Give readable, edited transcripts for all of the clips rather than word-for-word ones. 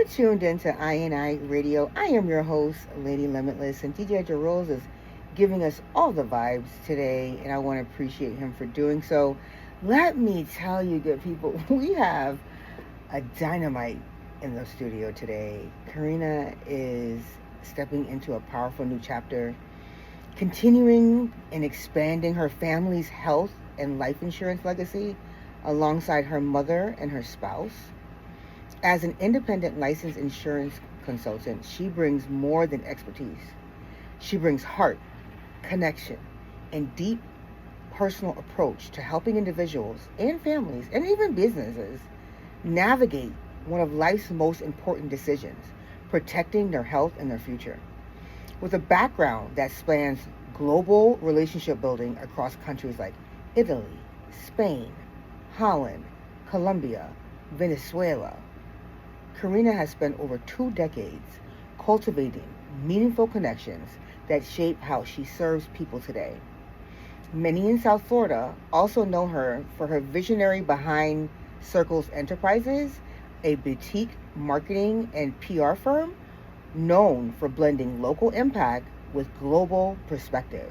You're tuned into I Radio. I am your host, Lady Limitless, and DJ Rose is giving us all the vibes today, and I want to appreciate him for doing so. Let me tell you, good people, we have a dynamite in the studio today. Karina is stepping into a powerful new chapter, continuing and expanding her family's health and life insurance legacy alongside her mother and her spouse. As an independent licensed insurance consultant, she brings more than expertise. She brings heart, connection, and deep personal approach to helping individuals and families and even businesses navigate one of life's most important decisions, protecting their health and their future. With a background that spans global relationship building across countries like Italy, Spain, Holland, Colombia, Venezuela, Karina has spent over 2 decades cultivating meaningful connections that shape how she serves people today. Many in South Florida also know her for her visionary behind Circles Enterprises, a boutique marketing and PR firm known for blending local impact with global perspective.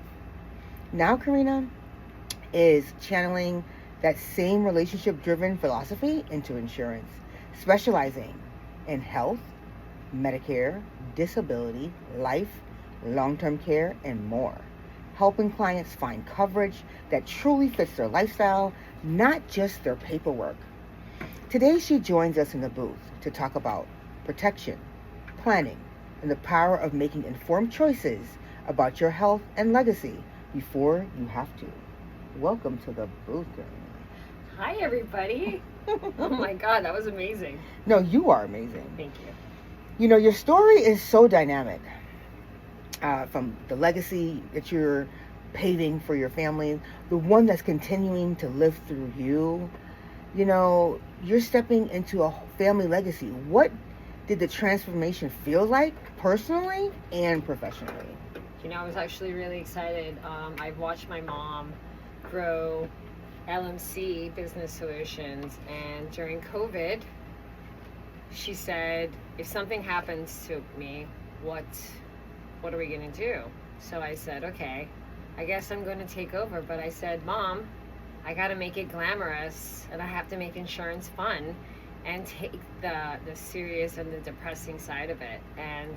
Now Karina is channeling that same relationship-driven philosophy into insurance, specializing in health, Medicare, disability, life, long-term care, and more, helping clients find coverage that truly fits their lifestyle, not just their paperwork. Today, she joins us in the booth to talk about protection, planning, and the power of making informed choices about your health and legacy before you have to. Welcome to the booth, girl. Hi, everybody. Oh my God, that was amazing. No, you are amazing. Thank you. You know, your story is so dynamic. From the legacy that you're paving for your family, the one that's continuing to live through you. You know, you're stepping into a family legacy. What did the transformation feel like personally and professionally? You know, I was actually really excited. I've watched my mom grow LMC Business Solutions, and during COVID, she said, if something happens to me, what are we going to do? So I said, okay, I guess I'm going to take over. But I said, Mom, I got to make it glamorous, and I have to make insurance fun and take the serious and the depressing side of it. And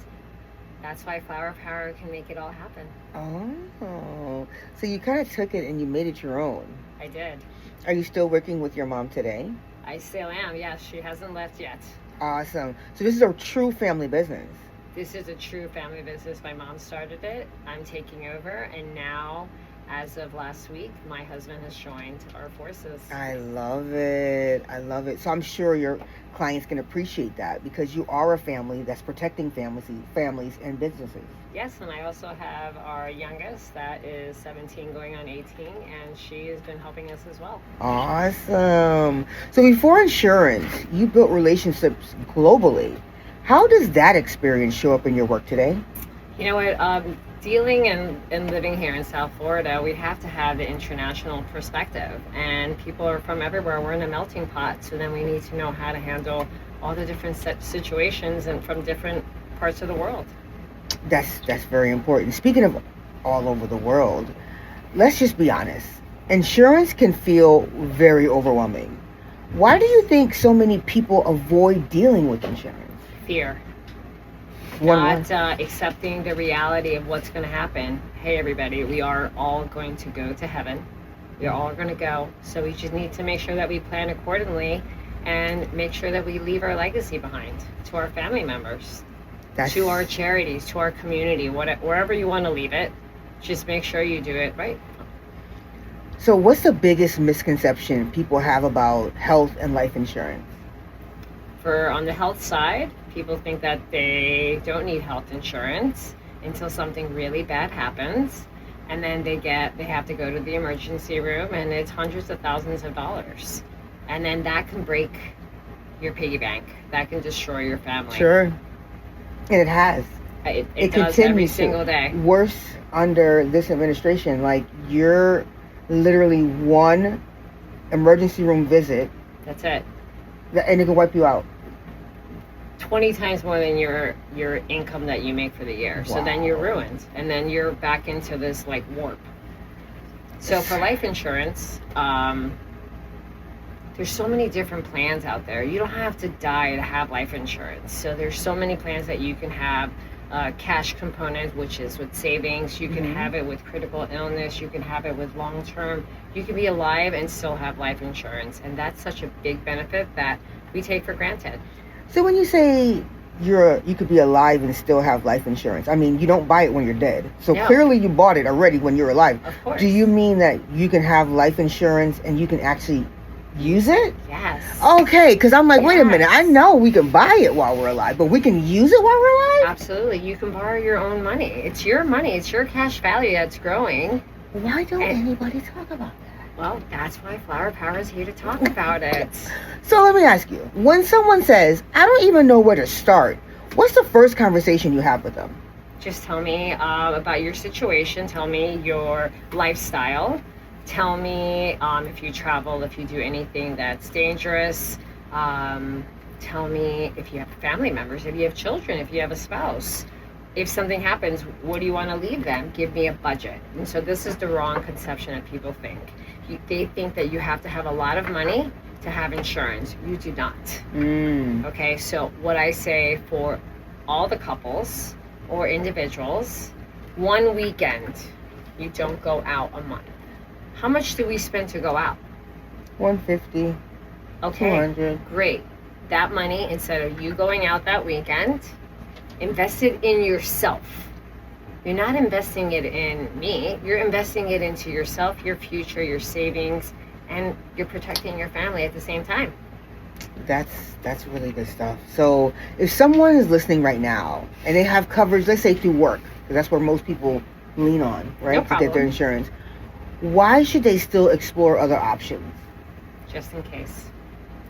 that's why Flower Power can make it all happen. Oh, so you kind of took it and you made it your own. I did. Are you still working with your mom today? I still am, yes. She hasn't left yet. Awesome. So this is a true family business. This is a true family business. My mom started it. I'm taking over. And now, as of last week, my husband has joined our forces. I love it. I love it. So I'm sure your clients can appreciate that because you are a family that's protecting families and businesses. Yes, and I also have our youngest that is 17 going on 18, and she has been helping us as well. Awesome. So before insurance, you built relationships globally. How does that experience show up in your work today? You know what? Dealing and living here in South Florida, we have to have the international perspective, and people are from everywhere. We're in a melting pot, so then we need to know how to handle all the different situations and from different parts of the world. That's very important. Speaking of all over the world, let's just be honest. Insurance can feel very overwhelming. Why do you think so many people avoid dealing with insurance? Fear. Not accepting the reality of what's going to happen. Hey, everybody, we are all going to go to heaven. We are all going to go. So we just need to make sure that we plan accordingly and make sure that we leave our legacy behind to our family members, to our charities, to our community, wherever you want to leave it. Just make sure you do it right. So what's the biggest misconception people have about health and life insurance? On the health side, people think that they don't need health insurance until something really bad happens, and then they have to go to the emergency room, and it's hundreds of thousands of dollars, and then that can break your piggy bank. That can destroy your family. Sure, and it has. It does every single day. Worse under this administration. Like, you're literally one emergency room visit. That's it. And it can wipe you out. 20 times more than your income that you make for the year. So then you're ruined, and then you're back into this like warp. So for life insurance, there's so many different plans out there. You don't have to die to have life insurance. So there's so many plans that you can have. Cash component, which is with savings. You can have it with critical illness. You can have it with long term. You can be alive and still have life insurance, and that's such a big benefit that we take for granted. So when you say you could be alive and still have life insurance, I mean, you don't buy it when you're dead. So clearly you bought it already when you're alive. Of course. Do you mean that you can have life insurance and you can actually use it? Yes. Okay, because I'm like, wait a minute. I know we can buy it while we're alive, but we can use it while we're alive? Absolutely. You can borrow your own money. It's your money. It's your cash value that's growing. Why don't anybody talk about that? Well, that's why Flower Power is here to talk about it. So let me ask you, when someone says, I don't even know where to start, what's the first conversation you have with them? Just tell me about your situation. Tell me your lifestyle. Tell me if you travel, if you do anything that's dangerous. Tell me if you have family members, if you have children, if you have a spouse. If something happens, what do you want to leave them? Give me a budget. And so this is the wrong conception that people think. They think that you have to have a lot of money to have insurance. You do not. Okay, so what I say for all the couples or individuals, one weekend, you don't go out a month. How much do we spend to go out? $150. Okay. $200. Great. That money, instead of you going out that weekend, invest it in yourself. You're not investing it in me. You're investing it into yourself, your future, your savings, and you're protecting your family at the same time. That's really good stuff. So if someone is listening right now and they have coverage, let's say through work, because that's where most people lean on, right, to get their insurance, why should they still explore other options? Just in case.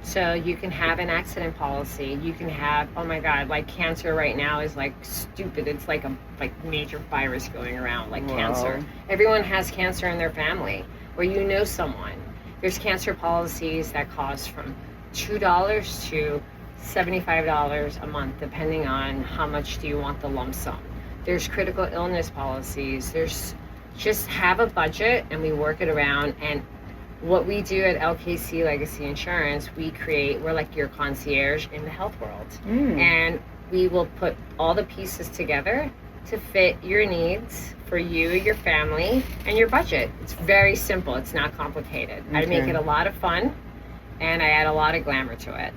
So you can have an accident policy. You can have, oh my God, like cancer right now is like stupid. It's like a major virus going around, like cancer. Everyone has cancer in their family, or you know someone. There's cancer policies that cost from $2 to $75 a month, depending on how much do you want the lump sum. There's critical illness policies. There's just have a budget and we work it around. And what we do at LKC Legacy Insurance, we're like your concierge in the health world. And we will put all the pieces together to fit your needs for you, your family, and your budget. It's very simple. It's not complicated. I make it a lot of fun, and I add a lot of glamour to it.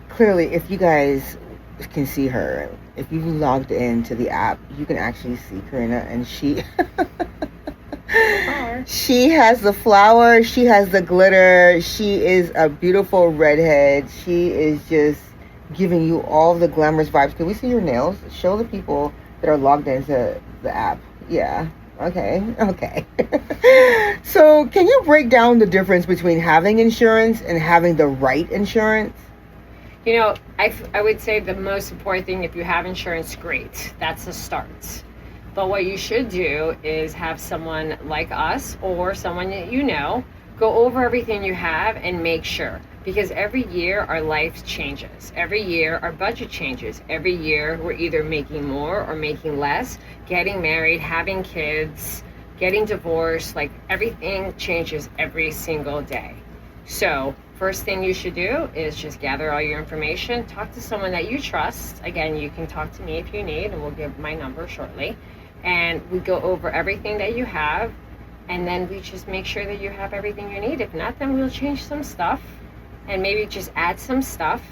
Clearly, if you guys can see her, if you logged into the app, you can actually see Karina, and she she has the flower, she has the glitter, she is a beautiful redhead. She is just giving you all the glamorous vibes. Can we see your nails? Show the people that are logged into the app. Yeah. Okay. So can you break down the difference between having insurance and having the right insurance? You know, I would say the most important thing, if you have insurance, great. That's a start. But what you should do is have someone like us or someone that you know go over everything you have and make sure. Because every year our life changes. Every year our budget changes. Every year we're either making more or making less, getting married, having kids, getting divorced, like everything changes every single day. So first thing you should do is just gather all your information, talk to someone that you trust. Again, you can talk to me if you need, and we'll give my number shortly. And we go over everything that you have, and then we just make sure that you have everything you need. If not, then we'll change some stuff and maybe just add some stuff.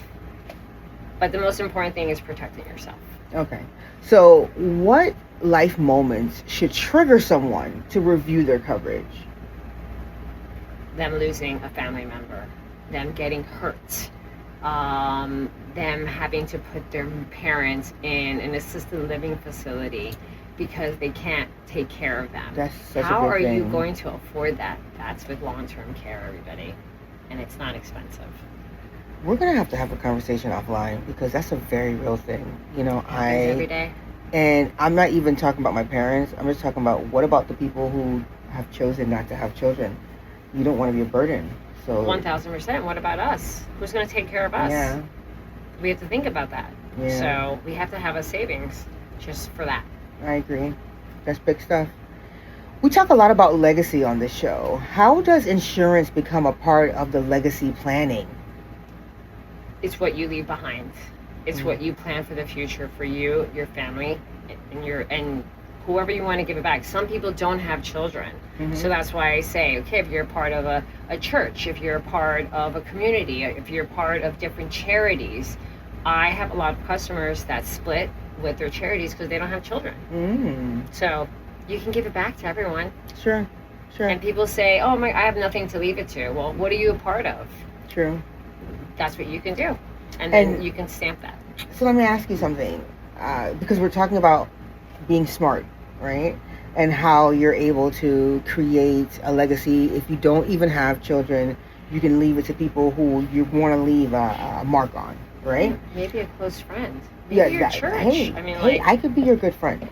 But the most important thing is protecting yourself. Okay. So what life moments should trigger someone to review their coverage? Them losing a family member, them getting hurt, them having to put their parents in an assisted living facility because they can't take care of them. That's such How a big thing. Are you going to afford that? That's with long-term care, everybody, and it's not expensive. We're gonna have to have a conversation offline because that's a very real thing. You know, Every day. And I'm not even talking about my parents. I'm just talking about what about the people who have chosen not to have children. You don't want to be a burden. So 1,000%. What about us? Who's going to take care of us? Yeah. we have to think about that. Yeah. So we have to have a savings just for that. I agree. That's big stuff. We talk a lot about legacy on this show. How does insurance become a part of the legacy planning? It's what you leave behind. It's what you plan for the future for you, your family, and whoever you want to give it back. Some people don't have children. So that's why I say, okay, if you're a part of a church, if you're a part of a community, if you're a part of different charities. I have a lot of customers that split with their charities because they don't have children. So you can give it back to everyone. Sure. And people say, oh my, I have nothing to leave it to. Well, what are you a part of? True. That's what you can do. And then you can stamp that. So let me ask you something, because we're talking about being smart, right? And how you're able to create a legacy. If you don't even have children, you can leave it to people who you want to leave a mark on, right? Maybe a close friend. Maybe your church. Hey, I could be your good friend,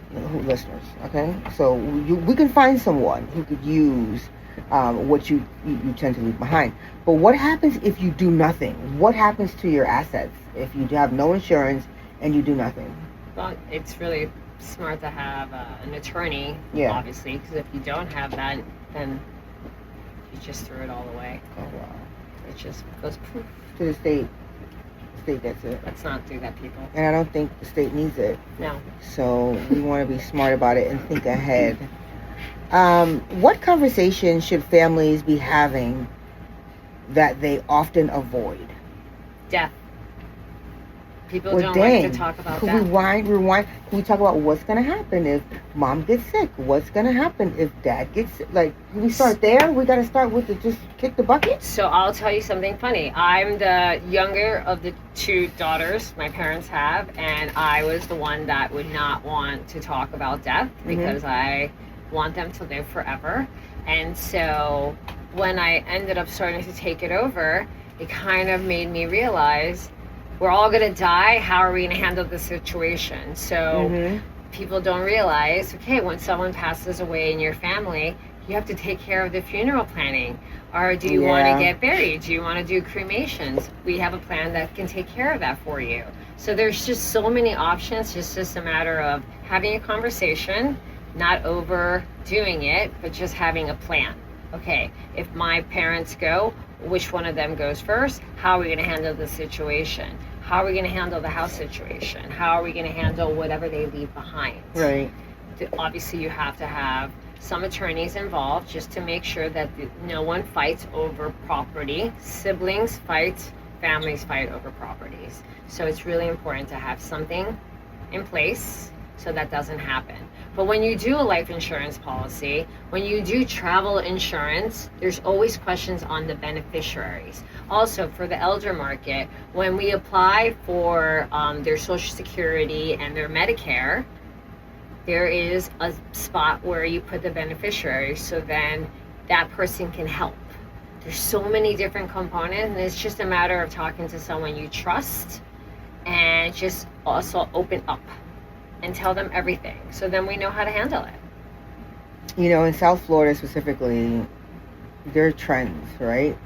listeners, okay? So we can find someone who could use what you tend to leave behind. But what happens if you do nothing? What happens to your assets if you have no insurance and you do nothing? Well, it's really smart to have an attorney, obviously, because if you don't have that, then you just threw it all away. Oh, wow. It just goes poof. To the state. The state gets it. Let's not do that, people. And I don't think the state needs it. No. So we want to be smart about it and think ahead. What conversations should families be having that they often avoid? Death. People don't like to talk about that. Rewind. Can we talk about what's going to happen if mom gets sick? What's going to happen if dad gets sick? Like, can we start there? We got to start with just kick the bucket? So I'll tell you something funny. I'm the younger of the two daughters my parents have, and I was the one that would not want to talk about death because I want them to live forever. And so when I ended up starting to take it over, it kind of made me realize we're all going to die. How are we going to handle the situation? So people don't realize, okay, when someone passes away in your family, you have to take care of the funeral planning. Or do you want to get buried? Do you want to do cremations? We have a plan that can take care of that for you. So there's just so many options. It's just a matter of having a conversation, not overdoing it, but just having a plan. Okay, if my parents go, which one of them goes first? How are we going to handle the situation? How are we going to handle the house situation? How are we going to handle whatever they leave behind? Right. Obviously, you have to have some attorneys involved just to make sure that no one fights over property. Siblings fight, families fight over properties. So it's really important to have something in place so that doesn't happen. But when you do a life insurance policy, when you do travel insurance, there's always questions on the beneficiaries. Also, for the elder market, when we apply for their Social Security and their Medicare, there is a spot where you put the beneficiary so then that person can help. There's so many different components, and it's just a matter of talking to someone you trust and just also open up and tell them everything, so then we know how to handle it. You know, in South Florida specifically, there are trends, right?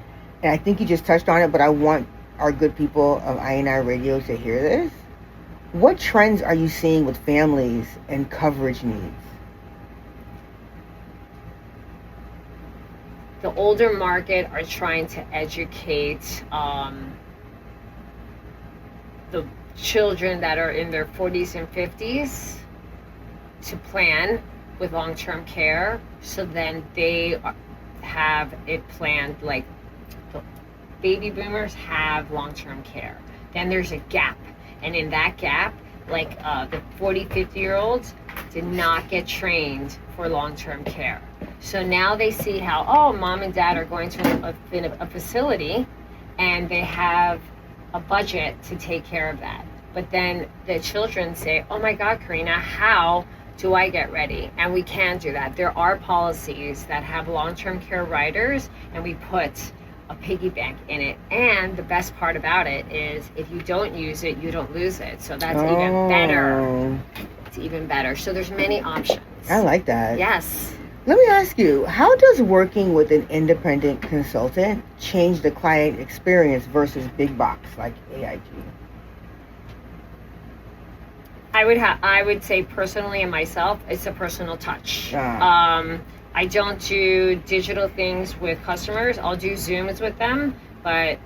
And I think you just touched on it, but I want our good people of INI Radio to hear this. What trends are you seeing with families and coverage needs? The older market are trying to educate the children that are in their 40s and 50s to plan with long-term care, so then they have it planned. Like the baby boomers have long-term care, then there's a gap, and in that gap, like the 40-50-year-olds did not get trained for long-term care. So now they see how, oh, mom and dad are going to a facility and they have a budget to take care of that. But then the children say, oh my God, Karina, how do I get ready? And we can do that. There are policies that have long-term care riders, and we put a piggy bank in it. And the best part about it is if you don't use it, you don't lose it. So that's even better. It's even better. So there's many options. I like that. Yes. Let me ask you, how does working with an independent consultant change the client experience versus big box like AIG? I would say personally and myself, it's a personal touch. I don't do digital things with customers. I'll do Zooms with them, but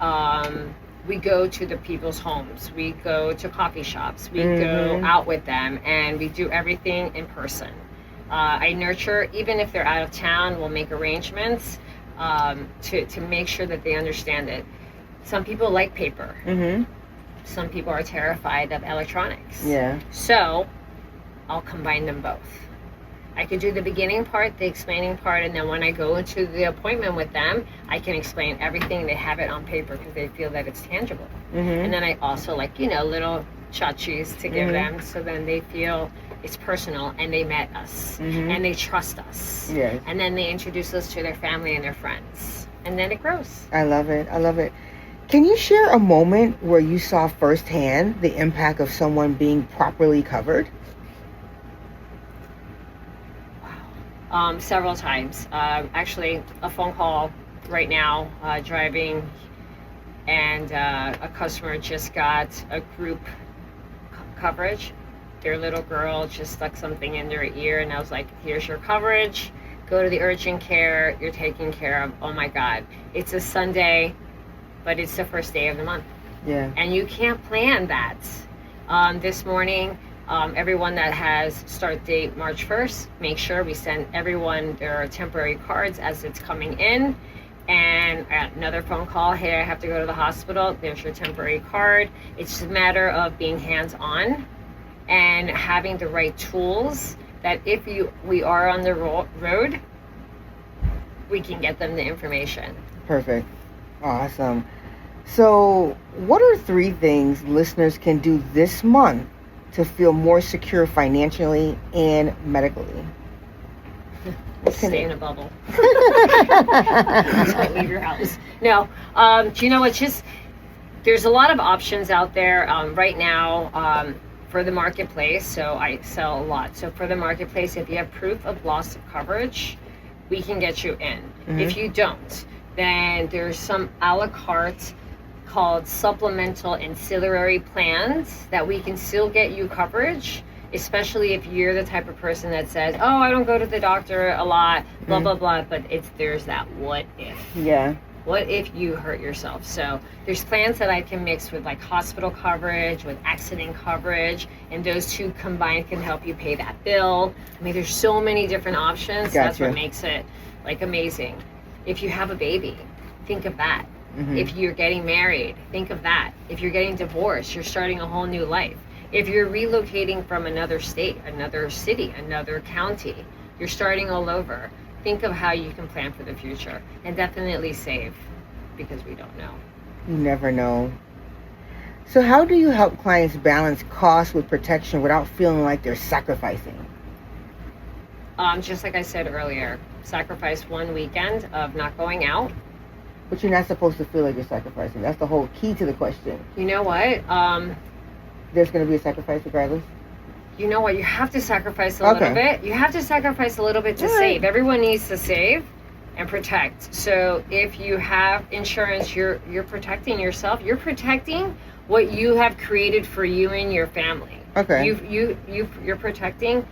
we go to the people's homes. We go to coffee shops. We go out with them, and we do everything in person. I nurture, even if they're out of town, we'll make arrangements to make sure that they understand it. Some people like paper. Some people are terrified of electronics. Yeah. So I'll combine them both. I could do the beginning part, the explaining part, and then when I go into the appointment with them, I can explain everything. They have it on paper because they feel that it's tangible. And then I also like, little tchotchkes to give them, so then they feel it's personal and they met us and they trust us. Yes. And then they introduce us to their family and their friends. And then it grows. I love it. I love it. Can you share a moment where you saw firsthand the impact of someone being properly covered? Several times. Actually, a phone call right now, driving, and a customer just got a group coverage. Their little girl just stuck something in their ear, and I was like, here's your coverage. Go to the urgent care. You're taken care of. Oh my God. It's a Sunday, but it's the first day of the month. Yeah. And you can't plan that. This morning, everyone that has start date March 1st, make sure we send everyone their temporary cards as it's coming in. And another phone call, hey, I have to go to the hospital. There's your temporary card. It's just a matter of being hands-on and having the right tools that if we are on the road, we can get them the information. Perfect. Awesome. So what are 3 things listeners can do this month to feel more secure financially and medically? Stay in a bubble. Don't leave your house. No. Do you know, it's just, there's a lot of options out there right now for the marketplace. So I sell a lot. So for the marketplace, if you have proof of loss of coverage, we can get you in. If you don't, then there's some a la carte called supplemental ancillary plans that we can still get you coverage, especially if you're the type of person that says, oh, I don't go to the doctor a lot, blah, blah, blah, but there's that what if. Yeah. What if you hurt yourself? So there's plans that I can mix with like hospital coverage, with accident coverage, and those two combined can help you pay that bill. I mean, there's so many different options. Gotcha. That's what makes it like amazing. If you have a baby, think of that. If you're getting married, think of that. If you're getting divorced, you're starting a whole new life. If you're relocating from another state, another city, another county, you're starting all over. Think of how you can plan for the future, and definitely save, because we don't know. You never know. So how do you help clients balance costs with protection without feeling like they're sacrificing? Just like I said earlier, sacrifice one weekend of not going out. But you're not supposed to feel like you're sacrificing. That's the whole key to the question. You know what? There's going to be a sacrifice regardless? You know what? You have to sacrifice a little bit. You have to sacrifice a little bit to save. Everyone needs to save and protect. So if you have insurance, you're protecting yourself. You're protecting what you have created for you and your family. Okay. You're protecting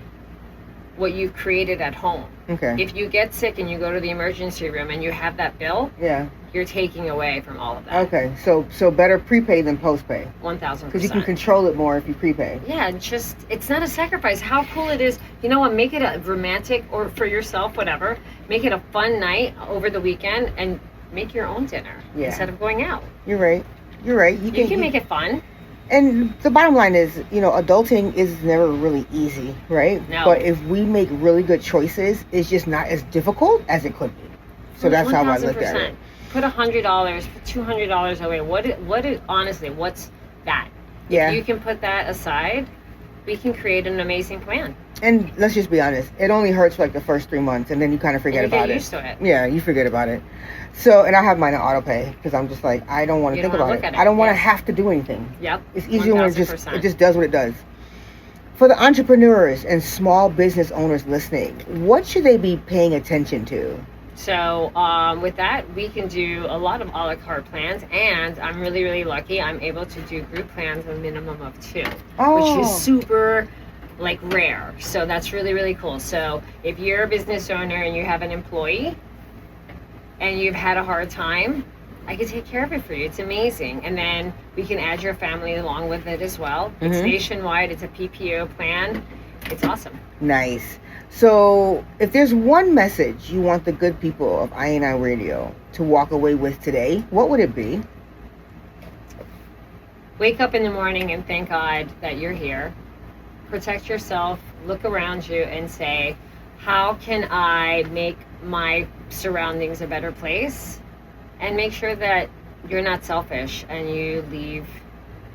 what you've created at home. Okay. If you get sick and you go to the emergency room and you have that bill, you're taking away from all of that. Okay, so better prepay than postpay. 1,000%. Because you can control it more if you prepay. Yeah, it's not a sacrifice. How cool it is. You know what? Make it a romantic, or for yourself, whatever. Make it a fun night over the weekend and make your own dinner instead of going out. You're right. You can make it fun. And the bottom line is, adulting is never really easy, right? No. But if we make really good choices, it's just not as difficult as it could be. So that's 1,000%. How I look at it. Put $100, $200 away. What is honestly, what's that? Yeah. If you can put that aside, we can create an amazing plan. And let's just be honest, it only hurts for like the first 3 months, and then you kind of forget about it. You get used to it. Yeah, you forget about it. So, and I have mine on auto pay because I'm just like, I don't want to think about it. I don't want to have to do anything. Yep. It's easier when it just does what it does. For the entrepreneurs and small business owners listening, what should they be paying attention to? So with that, we can do a lot of a la carte plans, and I'm really, really lucky. I'm able to do group plans a minimum of 2, which is super like rare. So that's really, really cool. So if you're a business owner and you have an employee and you've had a hard time, I can take care of it for you. It's amazing. And then we can add your family along with it as well. It's nationwide. It's a PPO plan. It's awesome. Nice. So if there's one message you want the good people of INI Radio to walk away with today, what would it be? Wake up in the morning and thank God that you're here. Protect yourself, look around you and say, how can I make my surroundings a better place? And make sure that you're not selfish and you leave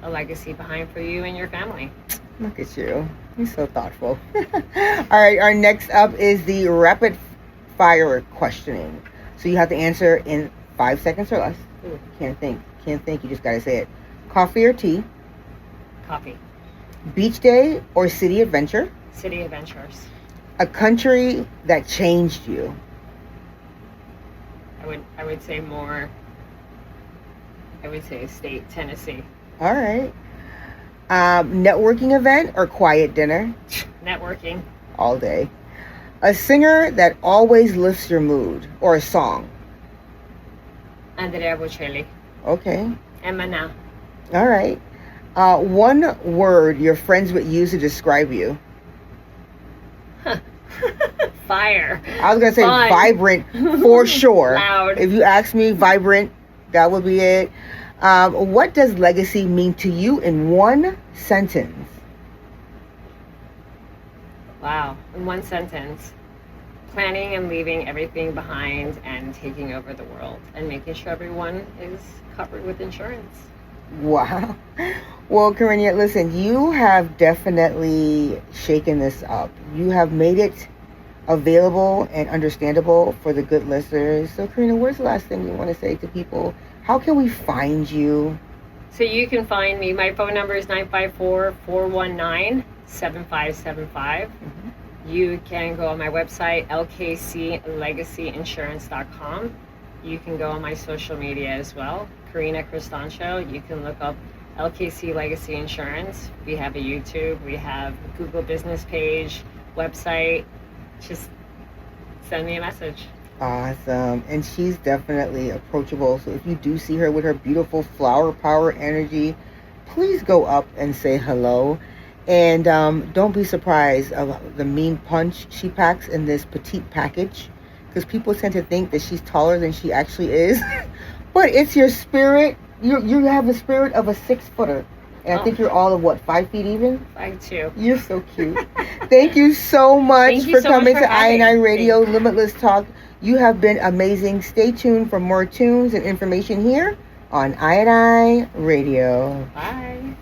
a legacy behind for you and your family. Look at you. You're so thoughtful. All right, our next up is the rapid fire questioning. So you have to answer in 5 seconds or less. Ooh, can't think, you just gotta say it. Coffee or tea? Coffee. Beach day or city adventure? City adventures. A country that changed you? I would say more, I would say state, Tennessee. All right. Networking event or quiet dinner? Networking. All day. A singer that always lifts your mood or a song? Andrea Bocelli. Okay. Emana. All right. One word your friends would use to describe you? Fire. I was going to say Fun. Vibrant for sure. Loud. If you ask me, vibrant, that would be it. What does legacy mean to you in one sentence? Wow. In one sentence. Planning and leaving everything behind and taking over the world and making sure everyone is covered with insurance. Wow. Well, Karina, listen, you have definitely shaken this up. You have made it available and understandable for the good listeners. So, Karina, what's the last thing you want to say to people? How can we find you? So you can find me. My phone number is 954-419-7575. You can go on my website, LKCLegacyInsurance.com. You can go on my social media as well, Karina Cristancho. You can look up LKC Legacy Insurance. We have a YouTube. We have a Google business page, website. Just send me a message. Awesome. And she's definitely approachable. So if you do see her with her beautiful flower power energy, please go up and say hello. And don't be surprised of the mean punch she packs in this petite package, because people tend to think that she's taller than she actually is. But it's your spirit. You have the spirit of a 6-footer. And I think you're all of what, 5 feet even? 5'2". You're so cute. Thank you so much for coming to INI Radio Limitless Talk. You have been amazing. Stay tuned for more tunes and information here on INI Radio. Bye.